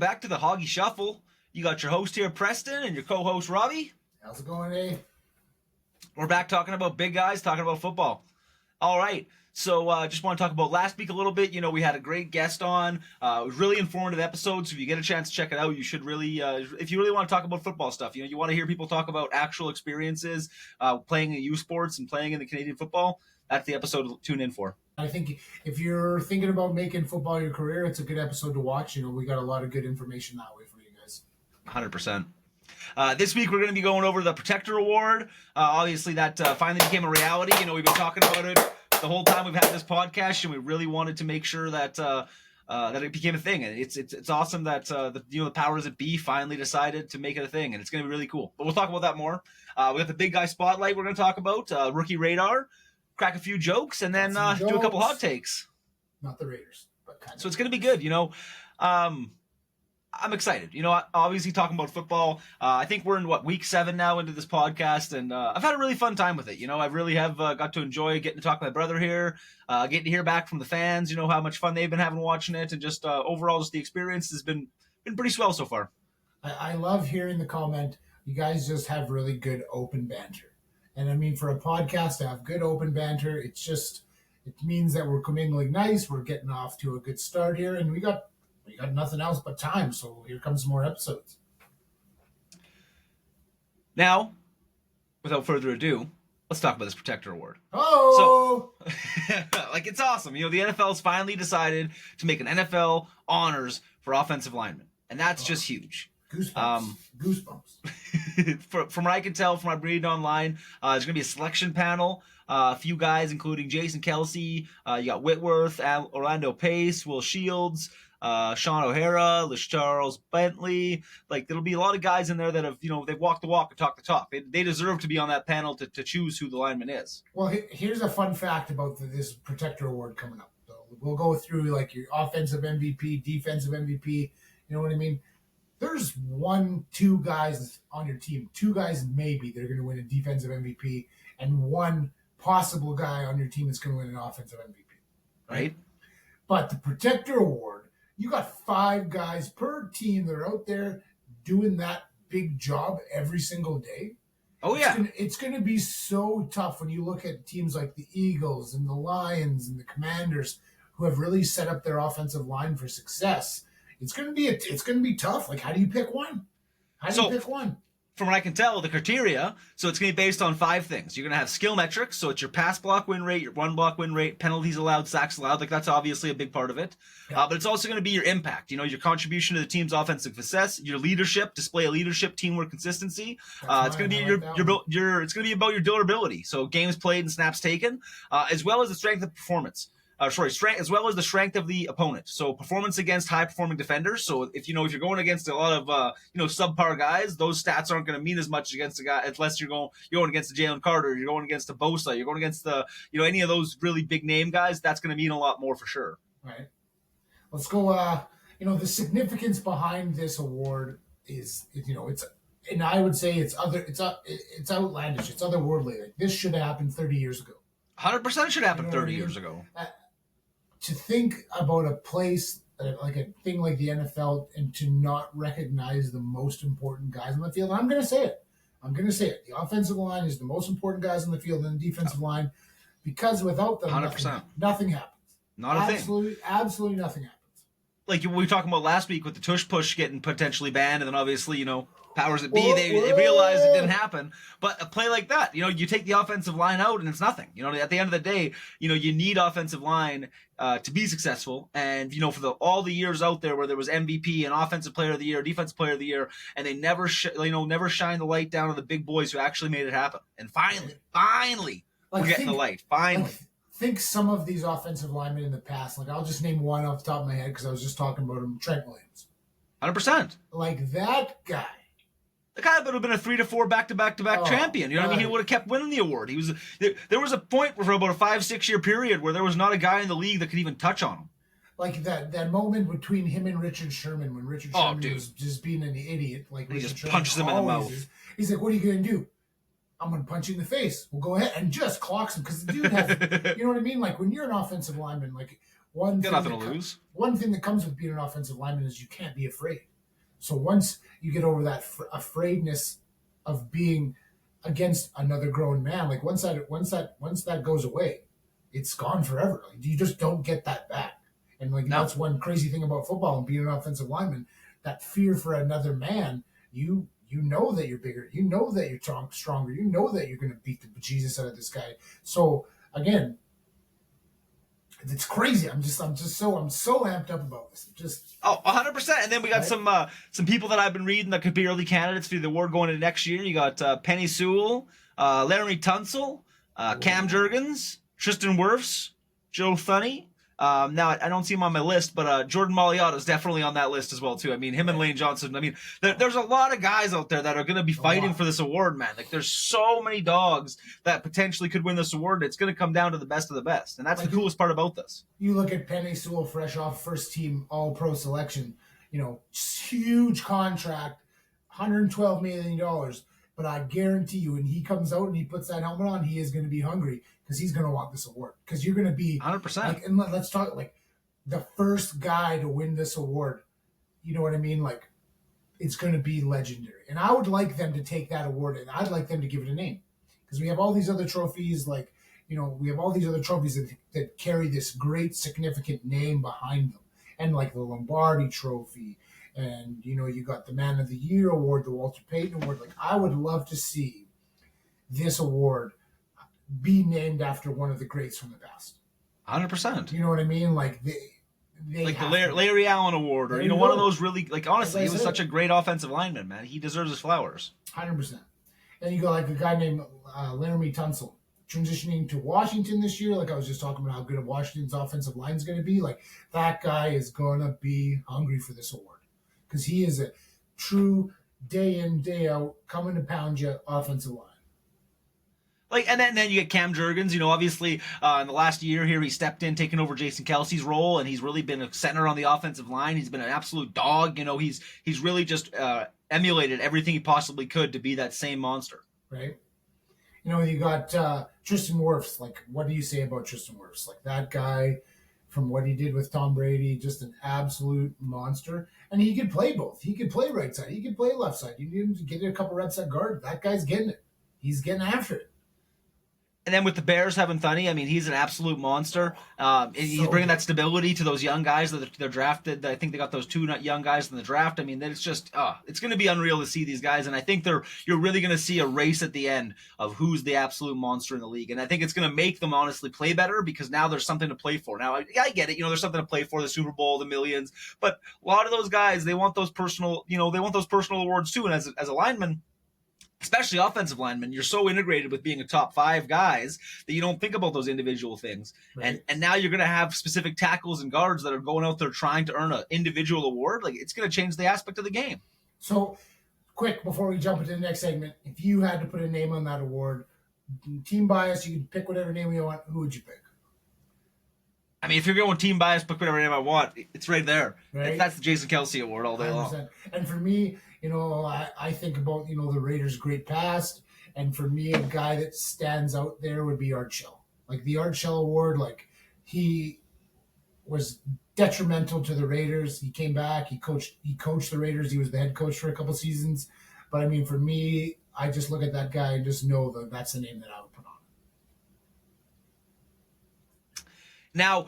back to the Hoggie Shuffle. You got your host here, Preston, and your co-host, Robbie. How's it going, eh? We're back talking about big guys, talking about football. All right, so just want to talk about last week a little bit. You know, we had a great guest on. It was really informative episode, so if you get a chance to check it out, you should really, if you really want to talk about football stuff, you know, you want to hear people talk about actual experiences, playing in youth sports and playing in the Canadian football, that's the episode to tune in for. I think if you're thinking about making football your career, it's a good episode to watch. You know, we got a lot of good information that way for you guys. 100%. This week we're going to be going over the Protector Award. Obviously, that finally became a reality. You know, we've been talking about it the whole time we've had this podcast, and we really wanted to make sure that that it became a thing. And it's awesome that the powers that be finally decided to make it a thing, and it's going to be really cool. But we'll talk about that more. We got the big guy spotlight we're going to talk about, rookie radar, crack a few jokes, and then do a couple hot takes. Not the Raiders, but kind of. So it's going to be good. You know. I'm excited. You know, obviously talking about football. I think we're in week 7 now into this podcast, and I've had a really fun time with it. You know, I really have got to enjoy getting to talk to my brother here, getting to hear back from the fans. You know how much fun they've been having watching it, and just overall, just the experience has been pretty swell so far. I love hearing the comment. You guys just have really good open banter, and I mean, for a podcast to have good open banter, it means that we're commingling nice. We're getting off to a good start here, and we got nothing else but time, so here comes more episodes. Now, without further ado, let's talk about this Protector Award. Oh! So, like, it's awesome. You know, the NFL's finally decided to make an NFL honors for offensive linemen, and that's just huge. Goosebumps. From what I can tell from my reading online, there's going to be a selection panel. A few guys, including Jason Kelsey. You got Whitworth, Orlando Pace, Will Shields, Sean O'Hara, Charles Bentley. Like, there'll be a lot of guys in there that have, you know, they've walked the walk and talked the talk. They deserve to be on that panel to choose who the lineman is. Well, here's a fun fact about this Protector Award coming up. So we'll go through, like, your offensive MVP, defensive MVP. You know what I mean? There's 1-2 guys on your team, 2 guys maybe that are going to win a defensive MVP, and 1 possible guy on your team that's going to win an offensive MVP. Right? But the Protector Award, you got 5 guys per team that are out there doing that big job every single day. Oh, yeah. It's going to be so tough when you look at teams like the Eagles and the Lions and the Commanders who have really set up their offensive line for success. It's going to be tough. Like, how do you pick one? From what I can tell, the criteria, so it's going to be based on 5 things. You're going to have skill metrics, so it's your pass block win rate, your run block win rate, penalties allowed, sacks allowed. Like, that's obviously a big part of it. Yeah. But it's also going to be your impact, you know, your contribution to the team's offensive success, your leadership, display of leadership, teamwork, consistency. It's going to be it's going to be about your durability. So games played and snaps taken, as well as the strength of performance. Strength as well as the strength of the opponent. So performance against high-performing defenders. So if you're going against a lot of subpar guys, those stats aren't going to mean as much against a guy unless you're going against the Jalen Carter, you're going against the Bosa, you're going against the any of those really big name guys. That's going to mean a lot more for sure. Right. Let's go. The significance behind this award is and I would say it's outlandish. It's otherworldly. Like, this should have happened 30 years ago. 100% should happen 30 years ago. To think about a place like a thing like the NFL and to not recognize the most important guys on the field, I'm going to say it. The offensive line is the most important guys on the field and the defensive line, because without them, 100%. Nothing happens. Not a thing. Absolutely nothing happens. Like we were talking about last week with the tush push getting potentially banned, and then obviously, powers that be, they realized it didn't happen. But a play like that, you take the offensive line out and it's nothing. At the end of the day, you need offensive line to be successful. And, for all the years out there where there was MVP and offensive player of the year, defensive player of the year, and they never shine the light down on the big boys who actually made it happen. And finally, we're getting the light. Finally. Think some of these offensive linemen in the past, like I'll just name one off the top of my head because I was just talking about him, Trent Williams. 100%. Like that guy. The guy would have been a 3 to 4 back-to-back champion. You know what I mean? He would have kept winning the award. There was a point for about a 5-6 year period where there was not a guy in the league that could even touch on him. Like that moment between him and Richard Sherman when Richard Sherman was just being an idiot. Like he Richard just Sherman punches him in the mouth. He's like, "What are you going to do?" "I'm going to punch you in the face." "Well, go ahead," and just clocks him because the dude has, you know what I mean? Like when you're an offensive lineman, like one thing that comes with being an offensive lineman is you can't be afraid. So once you get over that afraidness of being against another grown man, like once that goes away, it's gone forever. Like, you just don't get that back. And like No, that's one crazy thing about football and being an offensive lineman, that fear for another man. You know that you're bigger. You know that you're stronger. You know that you're going to beat the bejesus out of this guy. So again, it's crazy. I'm so amped up about this. Just 100%. And then we got some people that I've been reading that could be early candidates for the award going into next year. You got Penny Sewell, Laramie Tunsil, Cam Jurgens, Tristan Wirfs, Joe Thunney. Now I don't see him on my list, but Jordan Mailata is definitely on that list as well too. I mean, him and Lane Johnson. I mean, there's a lot of guys out there that are going to be fighting for this award, man. Like, there's so many dogs that potentially could win this award. It's going to come down to the best of the best, and that's the coolest part about this. You look at Penny Sewell, fresh off first team All Pro selection. Huge contract, $112 million. But I guarantee you, when he comes out and he puts that helmet on, he is going to be hungry because he's going to want this award. Because you're going to be 100%. Like, and let's talk like the first guy to win this award. You know what I mean? Like, it's going to be legendary. And I would like them to take that award and I'd like them to give it a name, because we have all these other trophies. Like, we have all these other trophies that carry this great significant name behind them, and like the Lombardi Trophy. And, you got the Man of the Year award, the Walter Payton award. Like, I would love to see this award be named after one of the greats from the past. 100%. You know what I mean? Like, they like the Larry Allen Award, or, one of those really, like, honestly, he was such a great offensive lineman, man. He deserves his flowers. 100%. And you got like a guy named Laramie Tunsil, transitioning to Washington this year. Like, I was just talking about how good Washington's offensive line is going to be. Like, that guy is going to be hungry for this award, because he is a true day in, day out, coming to pound you offensive line. Like, and then you get Cam Jurgens. Obviously, in the last year here, he stepped in, taking over Jason Kelsey's role, and he's really been a center on the offensive line. He's been an absolute dog. He's really just emulated everything he possibly could to be that same monster. Right. You got Tristan Wirfs. Like, what do you say about Tristan Wirfs? Like, that guy, from what he did with Tom Brady, just an absolute monster. And he could play both. He could play right side. He could play left side. You need him to get a couple reps at guard. That guy's getting it. He's getting after it. And then with the Bears having Thunney, I mean, he's an absolute monster. He's bringing that stability to those young guys that they're drafted. I think they got those two young guys in the draft. I mean, it's just it's going to be unreal to see these guys. And I think you're really going to see a race at the end of who's the absolute monster in the league. And I think it's going to make them honestly play better, because now there's something to play for. Now, I get it. There's something to play for, the Super Bowl, the millions. But a lot of those guys, they want those personal, they want those personal awards too. And as a lineman, especially offensive linemen, you're so integrated with being a top 5 guys that you don't think about those individual things. Right. And now you're going to have specific tackles and guards that are going out there trying to earn an individual award. Like, it's going to change the aspect of the game. So, quick, before we jump into the next segment, if you had to put a name on that award, team bias, you can pick whatever name you want. Who would you pick? I mean, if you're going team bias, pick whatever name I want. It's right there. Right? That's the Jason Kelsey Award all day 100%. Long. And for me, I think about, the Raiders' great past. And for me, a guy that stands out there would be Art Shell. Like, the Art Shell Award, like, he was detrimental to the Raiders. He came back. He coached the Raiders. He was the head coach for a couple seasons. But, I mean, for me, I just look at that guy and just know that that's the name that I would put on. Now,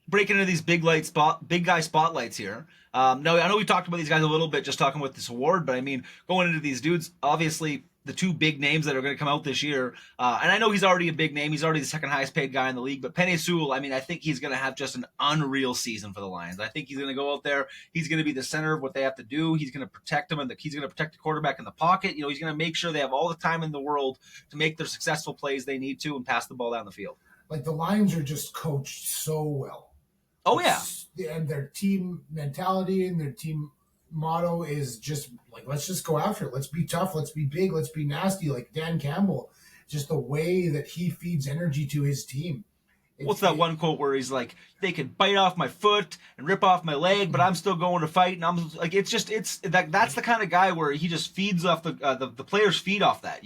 breaking into these big guy spotlights here. Now, I know we talked about these guys a little bit just talking about this award, but I mean, going into these dudes, obviously the two big names that are going to come out this year, and I know he's already a big name. He's already the second highest paid guy in the league, but Penny Sewell, I mean, I think he's going to have just an unreal season for the Lions. I think he's going to go out there. He's going to be the center of what they have to do. He's going to protect them, and he's going to protect the quarterback in the pocket. He's going to make sure they have all the time in the world to make their successful plays they need to and pass the ball down the field. Like, the Lions are just coached so well. Oh, yeah. And their team mentality and their team motto is just like, let's just go after it. Let's be tough. Let's be big. Let's be nasty. Like Dan Campbell, just the way that he feeds energy to his team. What's that one quote where he's like, they can bite off my foot and rip off my leg, but I'm still going to fight. And I'm like, that's the kind of guy where he just feeds off the players feed off that.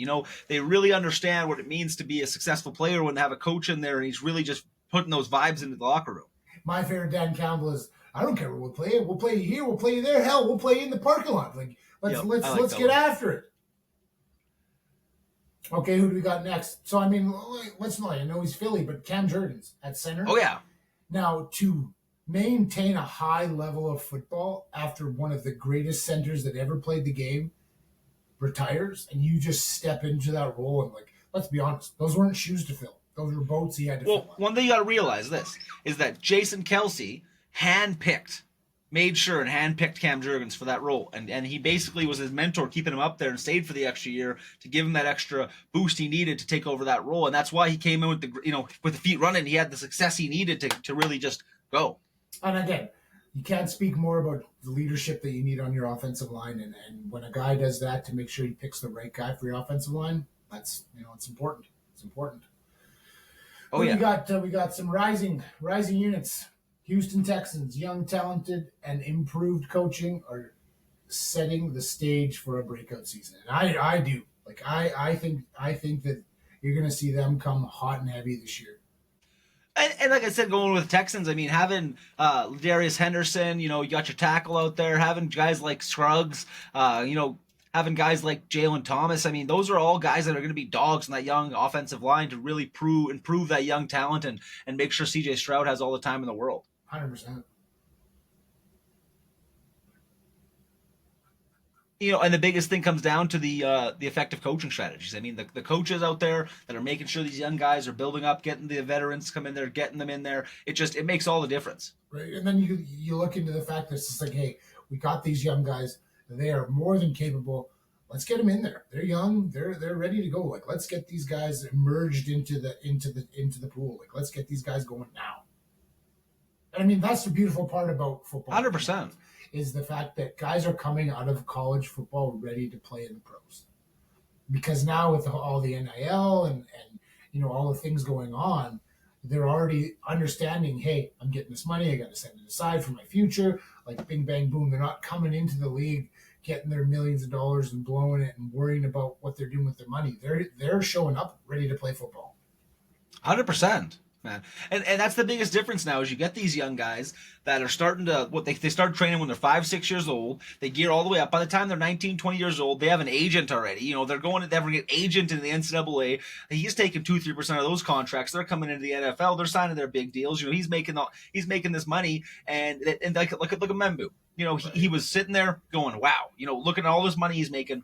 They really understand what it means to be a successful player when they have a coach in there, and he's really just putting those vibes into the locker room. My favorite Dan Campbell is I don't care where we'll play it. We'll play you here. We'll play you there. Hell, we'll play you in the parking lot. Like Yep, I like let's that get one. after it. Okay, who do we got next? So I mean, let's not. I know he's Philly, but Cam Jurgens at center. Oh yeah. Now to maintain a high level of football after one of the greatest centers that ever played the game retires, and you just step into that role and like, let's be honest, those weren't shoes to fill. Those were boats he had to Well, fill up. one thing you got to realize this is that Jason Kelsey made sure and handpicked Cam Jurgens for that role, and he basically was his mentor, keeping him up there, and stayed for the extra year to give him that extra boost he needed to take over that role, and that's why he came in with the feet running. He had the success he needed to really just go. And again, you can't speak more about the leadership that you need on your offensive line, and when a guy does that to make sure he picks the right guy for your offensive line, that's it's important. It's important. Oh yeah. We got some rising units. Houston Texans, young, talented, and improved coaching are setting the stage for a breakout season. And I do. Like I think that you're gonna see them come hot and heavy this year. And like I said, going with Texans, I mean, having Darius Henderson, you got your tackle out there, having guys like Scruggs, having guys like Jalen Thomas. I mean, those are all guys that are going to be dogs in that young offensive line to really improve that young talent and make sure CJ Stroud has all the time in the world. 100%. And the biggest thing comes down to the effective coaching strategies. I mean, the coaches out there that are making sure these young guys are building up, getting the veterans come in there, getting them in there. It makes all the difference. Right, and then you look into the fact that it's just like, hey, we got these young guys. They are more than capable. Let's get them in there. They're young. They're ready to go. Like, let's get these guys emerged into the pool. Like, let's get these guys going now. And I mean, that's the beautiful part about football. 100%. Is the fact that guys are coming out of college football ready to play in the pros. Because now with all the NIL and all the things going on, they're already understanding, hey, I'm getting this money, I got to set it aside for my future. Like bing, bang, boom. They're not coming into the league, getting their millions of dollars and blowing it and worrying about what they're doing with their money. They're showing up ready to play football. 100%. Man. And that's the biggest difference now is you get these young guys that are starting to they start training when they're 5-6 years old. They gear all the way up. By the time they're 19, 20 years old, they have an agent already. They're going to never get agent in the NCAA. He's taking 2-3% of those contracts. They're coming into the NFL. They're signing their big deals. He's making this money and like look at Membu. He was sitting there going, wow. Look at all this money he's making.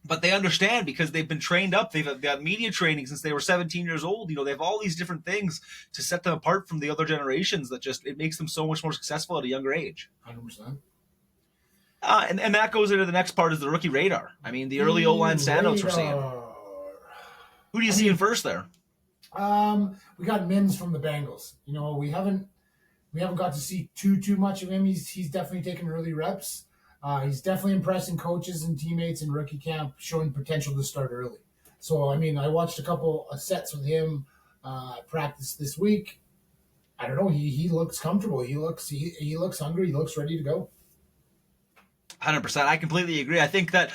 But they understand because they've been trained up. They've got media training since they were 17 years old. They have all these different things to set them apart from the other generations that it makes them so much more successful at a younger age. 100%. And that goes into the next part is the rookie radar. I mean, the early O-line standouts we're seeing. Who do you see in first there? We got Mims from the Bengals. We haven't got to see too much of him. He's definitely taken early reps. He's definitely impressing coaches and teammates in rookie camp, showing potential to start early. So, I mean, I watched a couple of sets with him practice this week. I don't know. He looks comfortable. He looks hungry. He looks ready to go. 100%. I completely agree. I think that,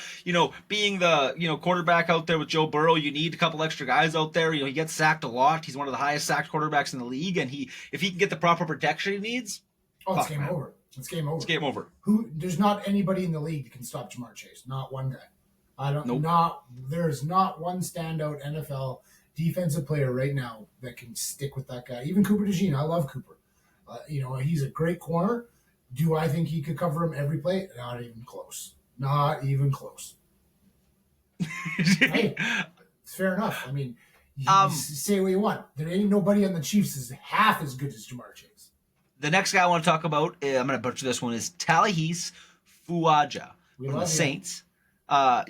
being the, quarterback out there with Joe Burrow, you need a couple extra guys out there. He gets sacked a lot. He's one of the highest sacked quarterbacks in the league. And if he can get the proper protection he needs, it's game over. It's game over. It's game over. There's not anybody in the league that can stop Jamar Chase. Not one guy. There's not one standout NFL defensive player right now that can stick with that guy. Even Cooper DeJean. I love Cooper. He's a great corner. Do I think he could cover him every play? Not even close. Not even close. Hey, it's fair enough. I mean, say what you want. There ain't nobody on the Chiefs is half as good as Jamar Chase. The next guy I want to talk about, I'm going to butcher this one, is Talihis Fuaja from the Saints.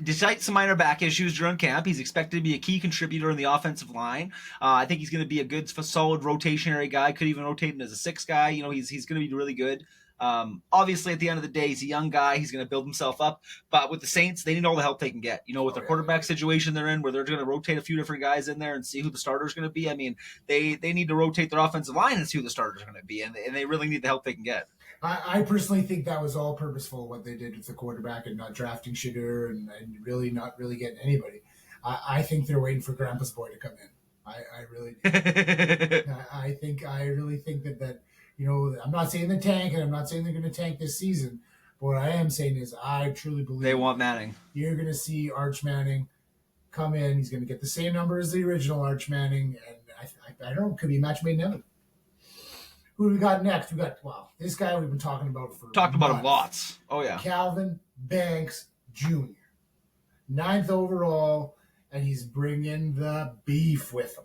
Despite some minor back issues during camp, he's expected to be a key contributor in the offensive line. I think he's going to be a good, solid rotationary guy. Could even rotate him as a 6 guy. He's going to be really good. Obviously, at the end of the day, he's a young guy. He's going to build himself up. But with the Saints, they need all the help they can get. With their quarterback situation they're in, where they're going to rotate a few different guys in there and see who the starter is going to be. I mean, they need to rotate their offensive line and see who the starter is going to be. And they really need the help they can get. I personally think that was all purposeful, what they did with the quarterback and not drafting Shedeur and really not really getting anybody. I think they're waiting for Grandpa's boy to come in. I really do. I really think that I'm not saying the tank, and I'm not saying they're going to tank this season. But what I am saying is, I truly believe They want Manning. You're going to see Arch Manning come in. He's going to get the same number as the original Arch Manning, and I don't know, could be a match made in heaven. Who do we got next? This guy we've been talking about for Talked about him months. lots. Oh yeah, Calvin Banks Jr., 9th overall, and he's bringing the beef with him.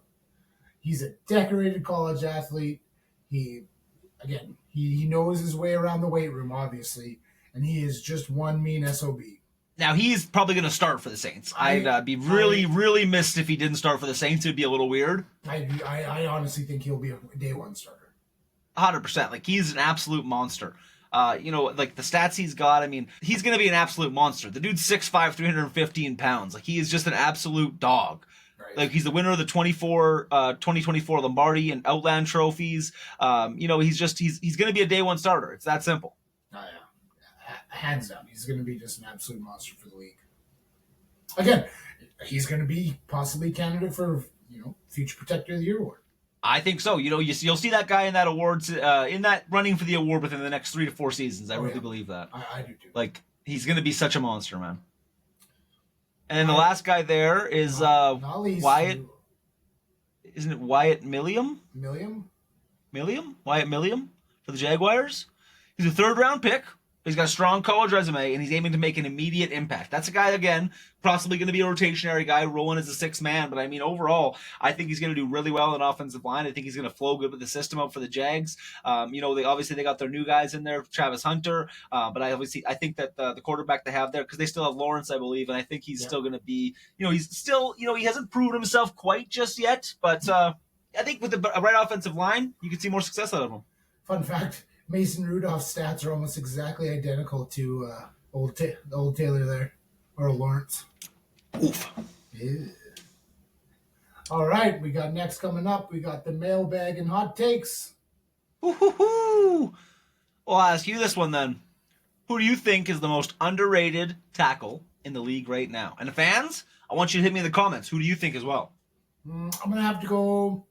He's a decorated college athlete. He knows his way around the weight room, obviously, and he is just one mean SOB. Now he's probably going to start for the Saints. I'd be really missed if he didn't start for the Saints. It'd be a little weird. I honestly think he'll be a day one starter. 100%. Like, he's an absolute monster. Like the stats he's got, I mean, he's going to be an absolute monster. The dude's 6'5", 315 pounds. Like, he is just an absolute dog. Right. Like, he's the winner of the 2024 Lombardi and Outland trophies. He's going to be a day one starter. It's that simple. Oh, yeah. Hands down. He's going to be just an absolute monster for the league. Again, he's going to be possibly candidate for, Future Protector of the Year award. I think so. You'll see that guy in that awards, in that running for the award within the next 3 to 4 seasons. I really believe that. I do too. Like, he's going to be such a monster, man. And the last guy there is Wyatt. Isn't it Wyatt Milliam? Wyatt Milliam for the Jaguars. He's a 3rd-round pick. He's got a strong college resume, and he's aiming to make an immediate impact. That's a guy, again, possibly going to be a rotationary guy rolling as a 6th man. But, I mean, overall, I think he's going to do really well in offensive line. I think he's going to flow good with the system up for the Jags. They got their new guys in there, Travis Hunter. But I think that the quarterback they have there, because they still have Lawrence, I believe, and I think he's still going to be, he's still, he hasn't proven himself quite just yet. But I think with the right offensive line, you can see more success out of him. Fun fact. Mason Rudolph's stats are almost exactly identical to old Taylor there, or Lawrence. Oof. Yeah. All right, we got next coming up. We got the mailbag and hot takes. Woo-hoo-hoo. Well, I'll ask you this one then. Who do you think is the most underrated tackle in the league right now? And the fans, I want you to hit me in the comments. Who do you think as well? I'm going to have to go...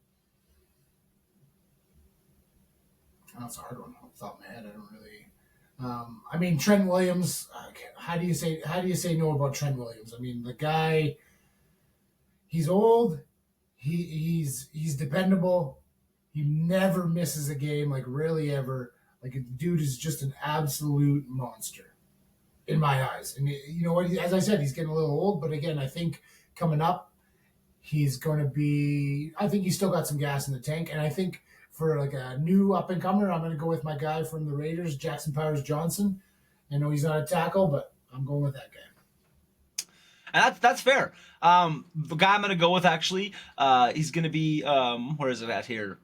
That's a hard one. Off the top of my head, I don't really. Trent Williams. How do you say no about Trent Williams? I mean, the guy. He's old. He's dependable. He never misses a game. Like, really ever. Like, the dude is just an absolute monster, in my eyes. And you know what? As I said, he's getting a little old. But again, I think coming up, he's going to be. I think he's still got some gas in the tank, and I think. For like a new up-and-comer, I'm going to go with my guy from the Raiders, Jackson Powers-Johnson. I know he's not a tackle, but I'm going with that guy. And that's fair. The guy I'm going to go with, actually, he's going to be, where is it at here?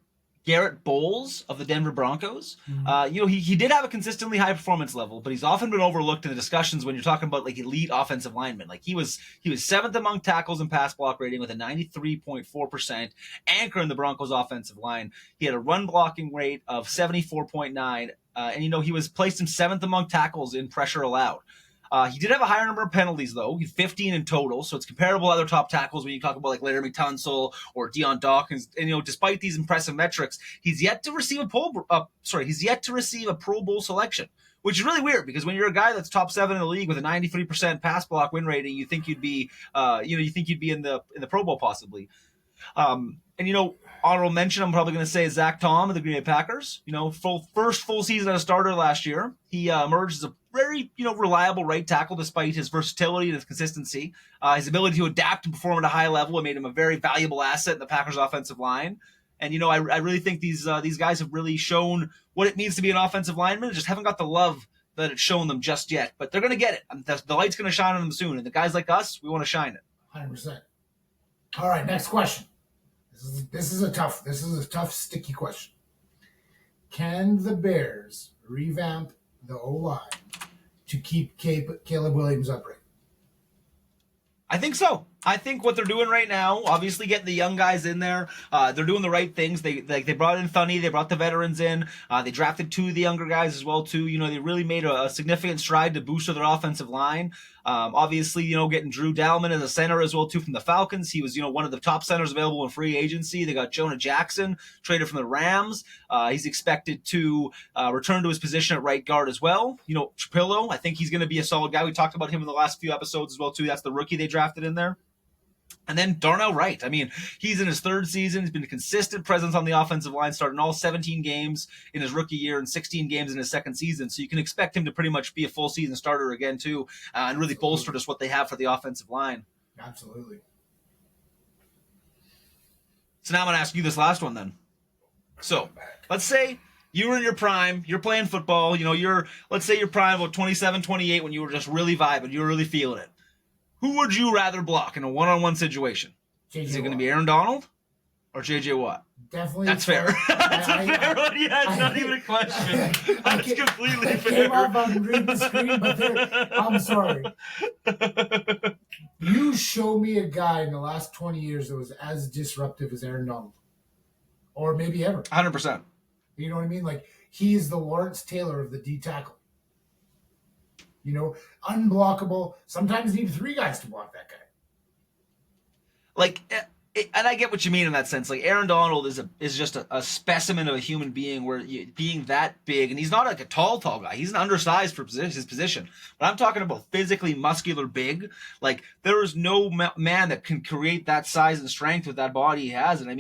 Garrett Bowles of the Denver Broncos. Mm-hmm. He did have a consistently high performance level, but he's often been overlooked in the discussions when you're talking about like elite offensive linemen. Like he was 7th among tackles and pass block rating with a 93.4%, anchor in the Broncos offensive line. He had a run blocking rate of 74.9, and he was placed in 7th among tackles in pressure allowed. He did have a higher number of penalties, though. He's 15 in total, so it's comparable to other top tackles when you talk about like Laramie Tunsil or Deion Dawkins. And despite these impressive metrics, he's yet to receive a Pro Bowl selection, which is really weird because when you're a guy that's top 7 in the league with a 93% pass block win rating, you think you'd be, in the Pro Bowl possibly. Honorable mention, I'm probably going to say Zach Tom of the Green Bay Packers. First full season as a starter last year. He emerged as a very, reliable right tackle despite his versatility and his consistency. His ability to adapt and perform at a high level made him a very valuable asset in the Packers offensive line. And, I really think these guys have really shown what it means to be an offensive lineman. Just haven't got the love that it's shown them just yet. But they're going to get it. The light's going to shine on them soon. And the guys like us, we want to shine it. 100%. All right, next question. This is a tough, sticky question. Can the Bears revamp the O-line to keep Caleb Williams upright? I think so. I think what they're doing right now, obviously getting the young guys in there, they're doing the right things. They brought in Funny, they brought the veterans in, they drafted 2 of the younger guys as well too. They really made a significant stride to boost their offensive line. Obviously, getting Drew Dalman as a center as well too from the Falcons. He was one of the top centers available in free agency. They got Jonah Jackson traded from the Rams. He's expected to return to his position at right guard as well. Trapillo, I think he's going to be a solid guy. We talked about him in the last few episodes as well too. That's the rookie they drafted in there. And then Darnell Wright. He's in his 3rd season. He's been a consistent presence on the offensive line, starting all 17 games in his rookie year and 16 games in his 2nd season. So you can expect him to pretty much be a full season starter again, too, and really bolster just what they have for the offensive line. Absolutely. So now I'm going to ask you this last one then. So let's say you were in your prime, you're playing football, let's say your prime about 27, 28 when you were just really vibing, you were really feeling it. Who would you rather block in a one-on-one situation? Is it going to be Aaron Donald or J.J. Watt? Definitely. That's fair. That's a fair one. Yeah, it's not even a question. That's completely fair. Came up on reading the screen, but I'm sorry. You show me a guy in the last 20 years that was as disruptive as Aaron Donald. Or maybe ever. 100%. You know what I mean? Like, he's the Lawrence Taylor of the D tackle. Unblockable. Sometimes need 3 guys to block that guy. And I get what you mean in that sense. Like, Aaron Donald is just a specimen of a human being, being that big, and he's not like a tall guy. He's an undersized for his position. But I'm talking about physically muscular big. Like, there is no man that can create that size and strength with that body he has. And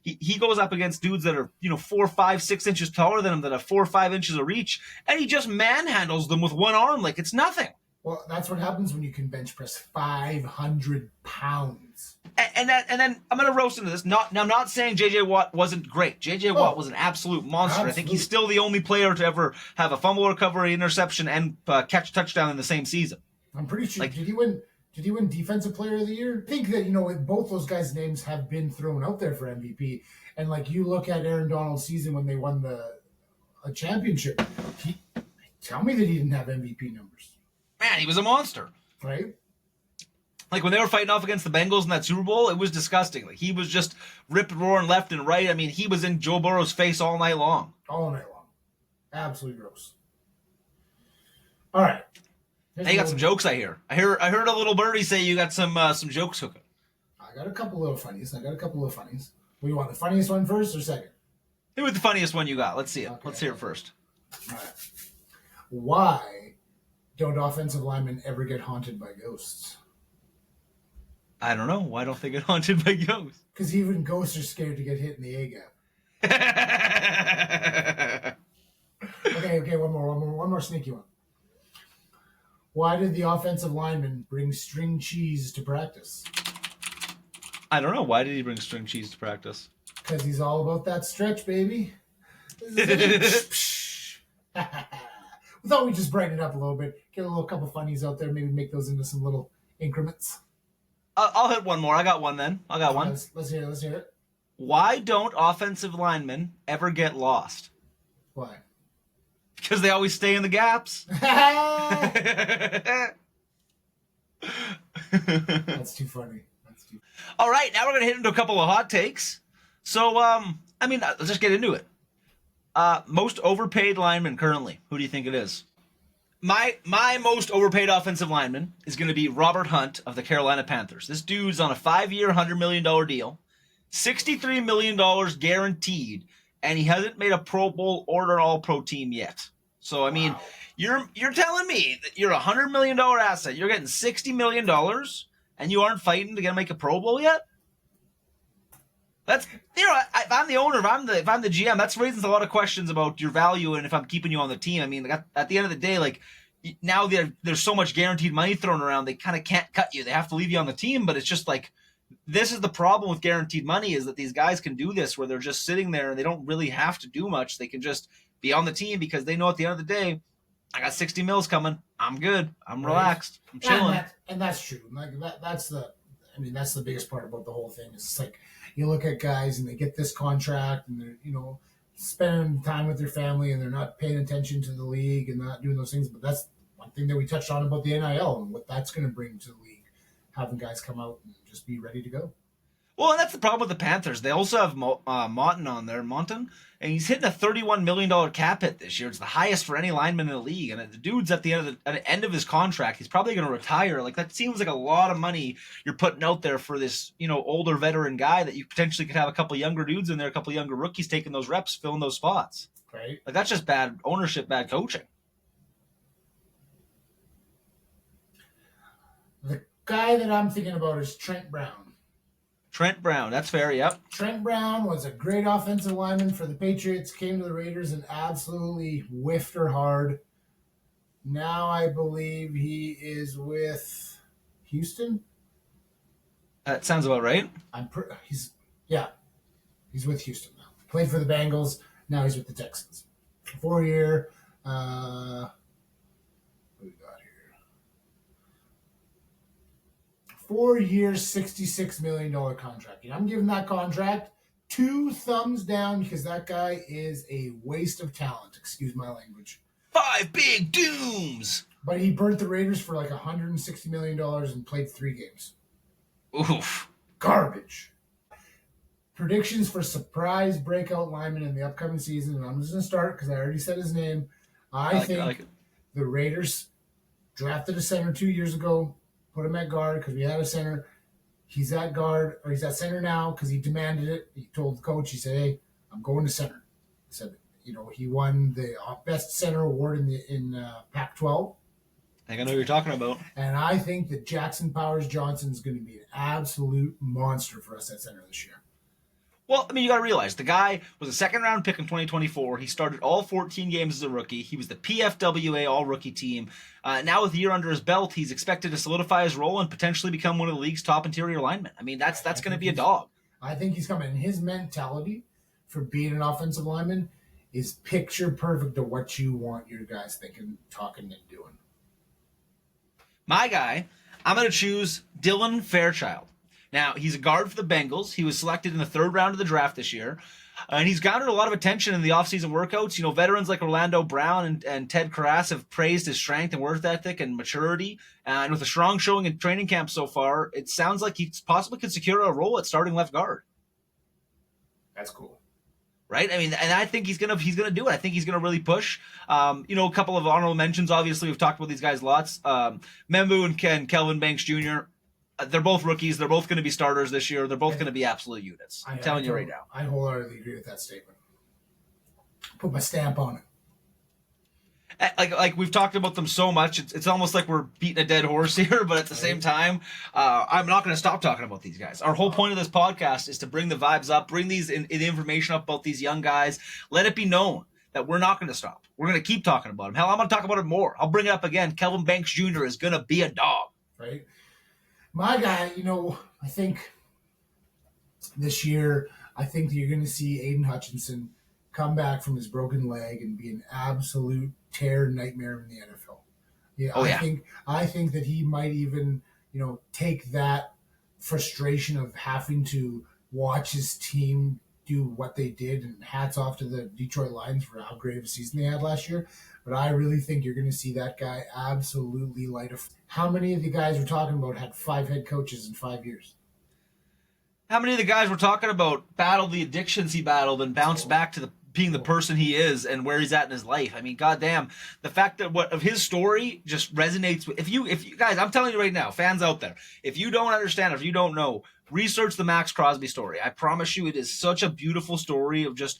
he goes up against dudes that are 4, 5, 6 inches taller than him, that have 4 or 5 inches of reach, and he just manhandles them with one arm like it's nothing. Well, that's what happens when you can bench press 500 pounds. And then I'm going to roast into this. Now, I'm not saying J.J. Watt wasn't great. J.J. Watt was an absolute monster. Absolutely. I think he's still the only player to ever have a fumble recovery, interception, and catch a touchdown in the same season. I'm pretty sure. Did he win Defensive Player of the Year? I think that, both those guys' names have been thrown out there for MVP. And, you look at Aaron Donald's season when they won a championship. Tell me that he didn't have MVP numbers. Man, he was a monster. Right? When they were fighting off against the Bengals in that Super Bowl, it was disgusting. He was just ripping, roaring left and right. He was in Joe Burrow's face all night long. All night long. Absolutely gross. All right. Hey, you got some jokes, I hear. I heard a little birdie say you got some jokes cooking. I got a couple little funnies. What do you want, the funniest one first or second? Hit with the funniest one you got. Let's see it. Okay. Let's hear it first. All right. Why don't offensive linemen ever get haunted by ghosts? I don't know. Why don't they get haunted by ghosts? Because even ghosts are scared to get hit in the A gap. Okay, one more sneaky one. Why did the offensive lineman bring string cheese to practice? I don't know. Why did he bring string cheese to practice? Because he's all about that stretch, baby. We thought we'd just brighten it up a little bit, get a little couple funnies out there, maybe make those into some little increments. I'll hit one more. I got one then. I got one. Let's hear it. Why don't offensive linemen ever get lost? Why? Because they always stay in the gaps. That's too funny. All right, now we're going to hit into a couple of hot takes. So, let's just get into it. Most overpaid lineman currently. Who do you think it is? My most overpaid offensive lineman is going to be Robert Hunt of the Carolina Panthers. This dude's on a 5-year, $100 million deal, $63 million guaranteed, and he hasn't made a Pro Bowl or an All-Pro team yet. So, wow. You're telling me that you're a $100 million asset. You're getting $60 million, and you aren't fighting to make a Pro Bowl yet? That's, if I'm the owner, if I'm the GM, that's raising a lot of questions about your value and if I'm keeping you on the team. At the end of the day, now there's so much guaranteed money thrown around, they kind of can't cut you. They have to leave you on the team, but it's just this is the problem with guaranteed money, is that these guys can do this where they're just sitting there and they don't really have to do much. They can just be on the team because they know at the end of the day, I got 60 mils coming. I'm good. I'm relaxed. I'm chilling. And that's true. That's the biggest part about the whole thing. It's you look at guys and they get this contract and they're, spending time with their family and they're not paying attention to the league and not doing those things. But that's one thing that we touched on about the NIL and what that's going to bring to the league. having guys come out and just be ready to go. Well, and that's the problem with the Panthers. They also have Monton on there, Monton, and he's hitting a $31 million cap hit this year. It's the highest for any lineman in the league. And the dude's at the end of his contract. He's probably going to retire. Like, that seems like a lot of money you're putting out there for this, older veteran guy that you potentially could have a couple younger dudes in there, a couple younger rookies taking those reps, filling those spots. Right. Like, that's just bad ownership, bad coaching. The guy that I'm thinking about is Trent Brown. Trent Brown, that's fair, yep. Trent Brown was a great offensive lineman for the Patriots, came to the Raiders and absolutely whiffed her hard. Now I believe he is with Houston. That sounds about right. He's with Houston now. Played for the Bengals. Now he's with the Texans. 4-year. What do we got here? 4 years, $66 million contract. I'm giving that contract 2 thumbs down because that guy is a waste of talent. Excuse my language. 5 big dooms. But he burnt the Raiders for like $160 million and played 3 games. Oof. Garbage. Predictions for surprise breakout lineman in the upcoming season. And I'm just going to start because I already said his name. I think the Raiders drafted a center 2 years ago, put him at guard because we had a center. He's at guard, or he's at center now because he demanded it. He told the coach, he said, hey, I'm going to center. He said, he won the best center award in Pac-12. I think I know what you're talking about. And I think that Jackson Powers Johnson is going to be an absolute monster for us at center this year. Well, I mean, you got to realize the guy was a second-round pick in 2024. He started all 14 games as a rookie. He was the PFWA All-Rookie team. Now with a year under his belt, he's expected to solidify his role and potentially become one of the league's top interior linemen. I mean, that's going to be a dog. I think he's coming. His mentality for being an offensive lineman is picture perfect to what you want your guys thinking, talking, and doing. My guy, I'm going to choose Dylan Fairchild. Now, he's a guard for the Bengals. He was selected in the 3rd round of the draft this year. And he's garnered a lot of attention in the offseason workouts. Veterans like Orlando Brown and Ted Karras have praised his strength and work ethic and maturity. And with a strong showing in training camp so far, it sounds like he possibly could secure a role at starting left guard. That's cool. Right? I mean, and I think he's gonna do it. I think he's gonna really push. A couple of honorable mentions. Obviously, we've talked about these guys lots. Membu and Kelvin Banks Jr., they're both rookies. They're both going to be starters this year. They're both going to be absolute units. I'm telling you right now. I wholeheartedly agree with that statement. Put my stamp on it. Like we've talked about them so much, it's almost like we're beating a dead horse here. But at the same time, I'm not going to stop talking about these guys. Our whole point of this podcast is to bring the vibes up, bring these information up about these young guys. Let it be known that we're not going to stop. We're going to keep talking about them. Hell, I'm going to talk about it more. I'll bring it up again. Kelvin Banks Jr. is going to be a dog. Right. My guy, I think this year, that you're going to see Aiden Hutchinson come back from his broken leg and be an absolute terror nightmare in the NFL. Yeah, I think that he might even, take that frustration of having to watch his team do what they did, and hats off to the Detroit Lions for how great of a season they had last year. But I really think you're going to see that guy absolutely light a. How many of the guys we're talking about had 5 head coaches in 5 years? How many of the guys we're talking about battled the addictions he battled and bounced back to being the person he is and where he's at in his life? I mean, goddamn, the fact that of his story just resonates with. If you guys, I'm telling you right now, fans out there, if you don't understand, if you don't know, research the Max Crosby story. I promise you, it is such a beautiful story of just,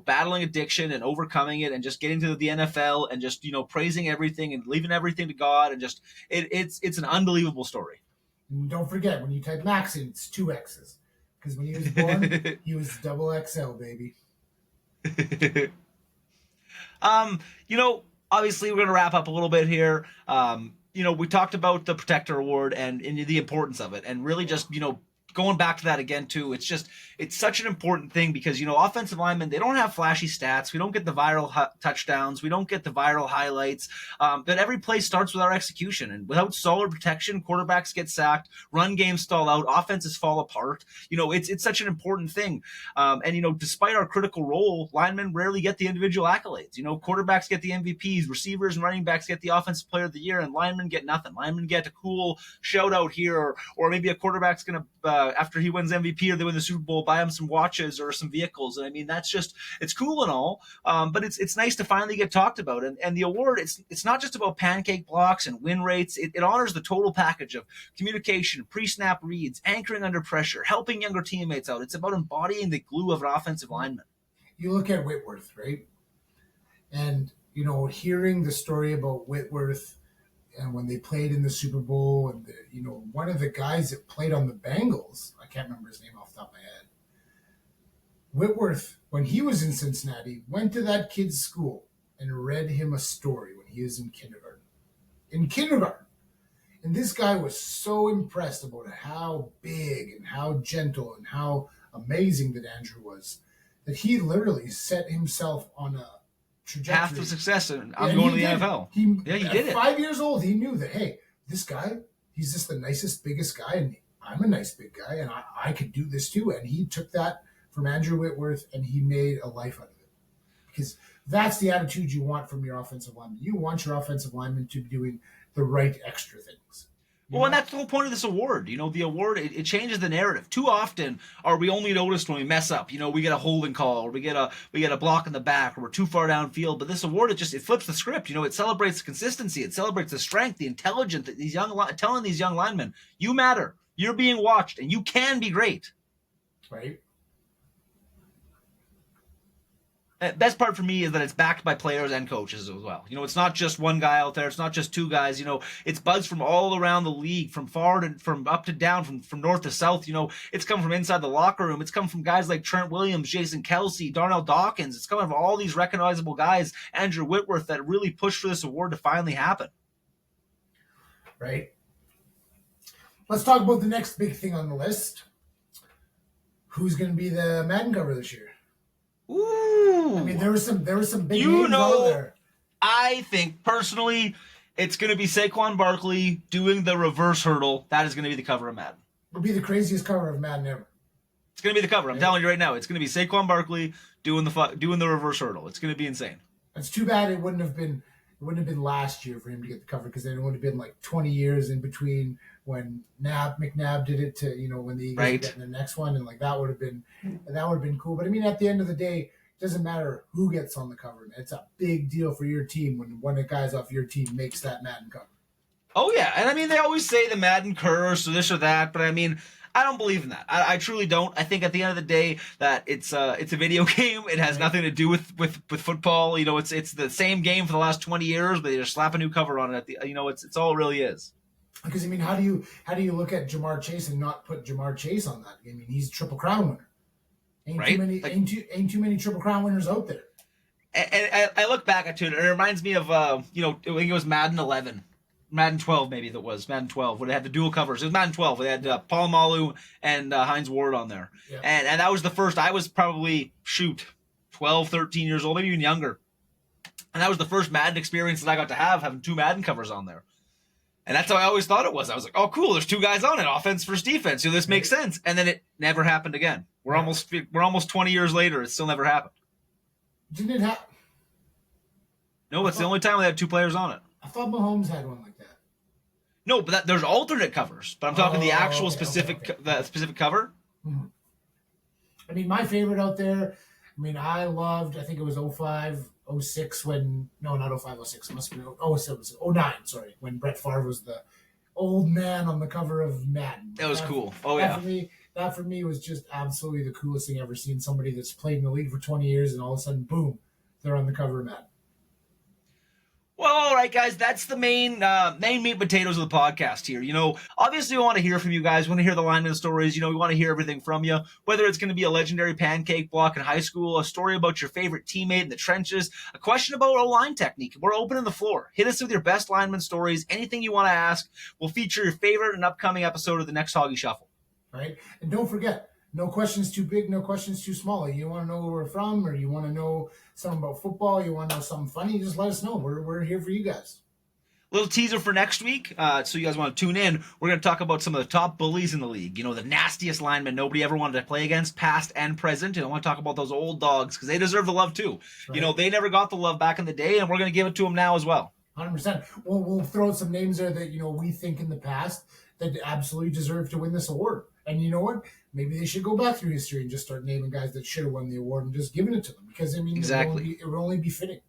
battling addiction and overcoming it and just getting to the NFL and just, praising everything and leaving everything to God and just, it's an unbelievable story. And don't forget, when you type Max in, it's 2 X's. Because when he was born, he was double XL, baby. Obviously we're going to wrap up a little bit here. We talked about the Protector Award and the importance of it and really just, going back to that again too, it's such an important thing because, offensive linemen, they don't have flashy stats. We don't get the viral touchdowns. We don't get the viral highlights. But every play starts with our execution, and without solid protection, quarterbacks get sacked, run games stall out, offenses fall apart. It's such an important thing. And despite our critical role, linemen rarely get the individual accolades. Quarterbacks get the MVPs, receivers and running backs get the offensive player of the year, and linemen get nothing. Linemen get a cool shout out here, or maybe a quarterback's going to, after he wins MVP or they win the Super Bowl, buy him some watches or some vehicles. And I mean, it's cool and all, but it's nice to finally get talked about. And the award, it's not just about pancake blocks and win rates. It honors the total package of communication, pre-snap reads, anchoring under pressure, helping younger teammates out. It's about embodying the glue of an offensive lineman. You look at Whitworth, right? And, hearing the story about Whitworth and when they played in the Super Bowl, and one of the guys that played on the Bengals, I can't remember his name off the top of my head. Whitworth, when he was in Cincinnati, went to that kid's school and read him a story when he was in kindergarten. And this guy was so impressed about how big and how gentle and how amazing that Andrew was, that he literally set himself on a trajectory. Path to success, and I'm going to the NFL. He did it. 5 years old, he knew that, hey, this guy, he's just the nicest, biggest guy, and I'm a nice big guy, and I could do this too. And he took that from Andrew Whitworth, and he made a life out of it. Because that's the attitude you want from your offensive lineman. You want your offensive lineman to be doing the right extra things. Well, and that's the whole point of this award. The award, it changes the narrative. Too often are we only noticed when we mess up. We get a holding call, or we get a block in the back, or we're too far downfield. But this award, it flips the script. It celebrates the consistency. It celebrates the strength, the intelligence that telling these young linemen, you matter. You're being watched, and you can be great. Right. Best part for me is that it's backed by players and coaches as well. It's not just one guy out there. It's not just two guys. It's buzz from all around the league, from far to from up to down, from north to south. It's come from inside the locker room. It's come from guys like Trent Williams, Jason Kelsey, Darnell Dawkins. It's coming from all these recognizable guys, Andrew Whitworth, that really pushed for this award to finally happen. Right. Let's talk about the next big thing on the list. Who's going to be the Madden cover this year? Ooh. I mean, there was some big names out there. I think personally, it's going to be Saquon Barkley doing the reverse hurdle. That is going to be the cover of Madden. It'll be the craziest cover of Madden ever. It's going to be the cover. I'm telling you right now. It's going to be Saquon Barkley doing the reverse hurdle. It's going to be insane. It's too bad it wouldn't have been last year for him to get the cover, because then it would have been like 20 years in between when McNabb did it to, when the Eagles get in the next one, and that would have been cool. But I mean, at the end of the day, it doesn't matter who gets on the cover. It's a big deal for your team when one of the guys off your team makes that Madden cover. Oh yeah, and I mean, they always say the Madden curse or this or that, but I mean, I don't believe in that. I truly don't. I think at the end of the day that it's a video game. It has nothing to do with football. It's the same game for the last 20 years, but they just slap a new cover on it. It's all it really is. Because I mean, how do you look at Jamar Chase and not put Jamar Chase on that? I mean, he's a Triple Crown winner. Ain't too many Triple Crown winners out there. And I look back at it, and it reminds me of I think it was Madden 11. Madden 12, maybe that was Madden 12, where they had the dual covers. It was Madden 12, where they had Palomalu and Hines Ward on there. Yeah. And that was the first. I was probably 12, 13 years old, maybe even younger. And that was the first Madden experience that I got to have, having two Madden covers on there. And that's how I always thought it was. I was like, oh, cool, there's two guys on it, offense versus defense. This makes sense. And then it never happened again. We're almost 20 years later. It still never happened. Didn't it happen? No, it's the only time they had two players on it. I thought Mahomes had one like that. No, but there's alternate covers. But I'm talking the actual specific cover. Mm-hmm. I mean, my favorite out there, I mean, I think it was 05, 06 not 05, 06. It must have been 09, sorry, when Brett Favre was the old man on the cover of Madden. That was cool. Oh, yeah. That for me was just absolutely the coolest thing ever seen. Somebody that's played in the league for 20 years and all of a sudden, boom, they're on the cover of Madden. Well, all right, guys, that's the main meat and potatoes of the podcast here. Obviously we want to hear from you guys. We want to hear the lineman stories. We want to hear everything from you, whether it's going to be a legendary pancake block in high school, a story about your favorite teammate in the trenches, a question about O-line technique. We're opening the floor. Hit us with your best lineman stories, anything you want to ask. We'll feature your favorite in an upcoming episode of the next Hoggie Shuffle. right? And don't forget, no questions too big, no questions too small. You want to know where we're from, or you want to know something about football, you want to know something funny, just let us know. We're here for you guys. Little teaser for next week, so you guys want to tune in. We're going to talk about some of the top bullies in the league. You know, the nastiest linemen nobody ever wanted to play against, past and present. And I want to talk about those old dogs because they deserve the love too. Right. You know, they never got the love back in the day, and we're going to give it to them now as well. 100%. We'll throw out some names there that, you know, we think in the past that absolutely deserve to win this award. And you know what? Maybe they should go back through history and just start naming guys that should have won the award and just giving it to them. Because, I mean, exactly. it would only be fitting.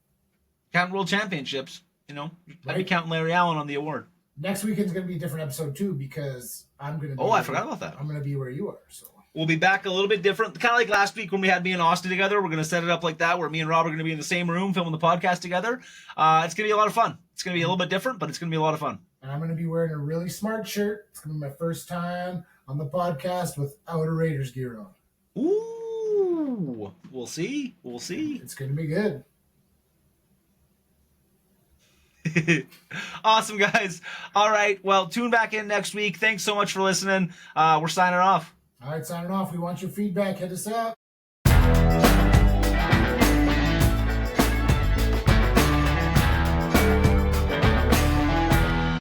Counting world championships, you know, I'd be Right? counting Larry Allen on the award. Next weekend's going to be a different episode, too, because I'm going to be... Oh, I forgot about that. I'm going to be where you are, so... We'll be back a little bit different, kind of like last week when we had me and Austin together. We're going to set it up like that, where me and Rob are going to be in the same room filming the podcast together. It's going to be a lot of fun. It's going to be a little bit different, but it's going to be a lot of fun. And I'm going to be wearing a really smart shirt. It's going to be my first time on the podcast without a Raiders gear on. Ooh, we'll see. We'll see. It's going to be good. Awesome, guys. All right. Well, tune back in next week. Thanks so much for listening. We're signing off. All right, signing off. We want your feedback. Hit us up.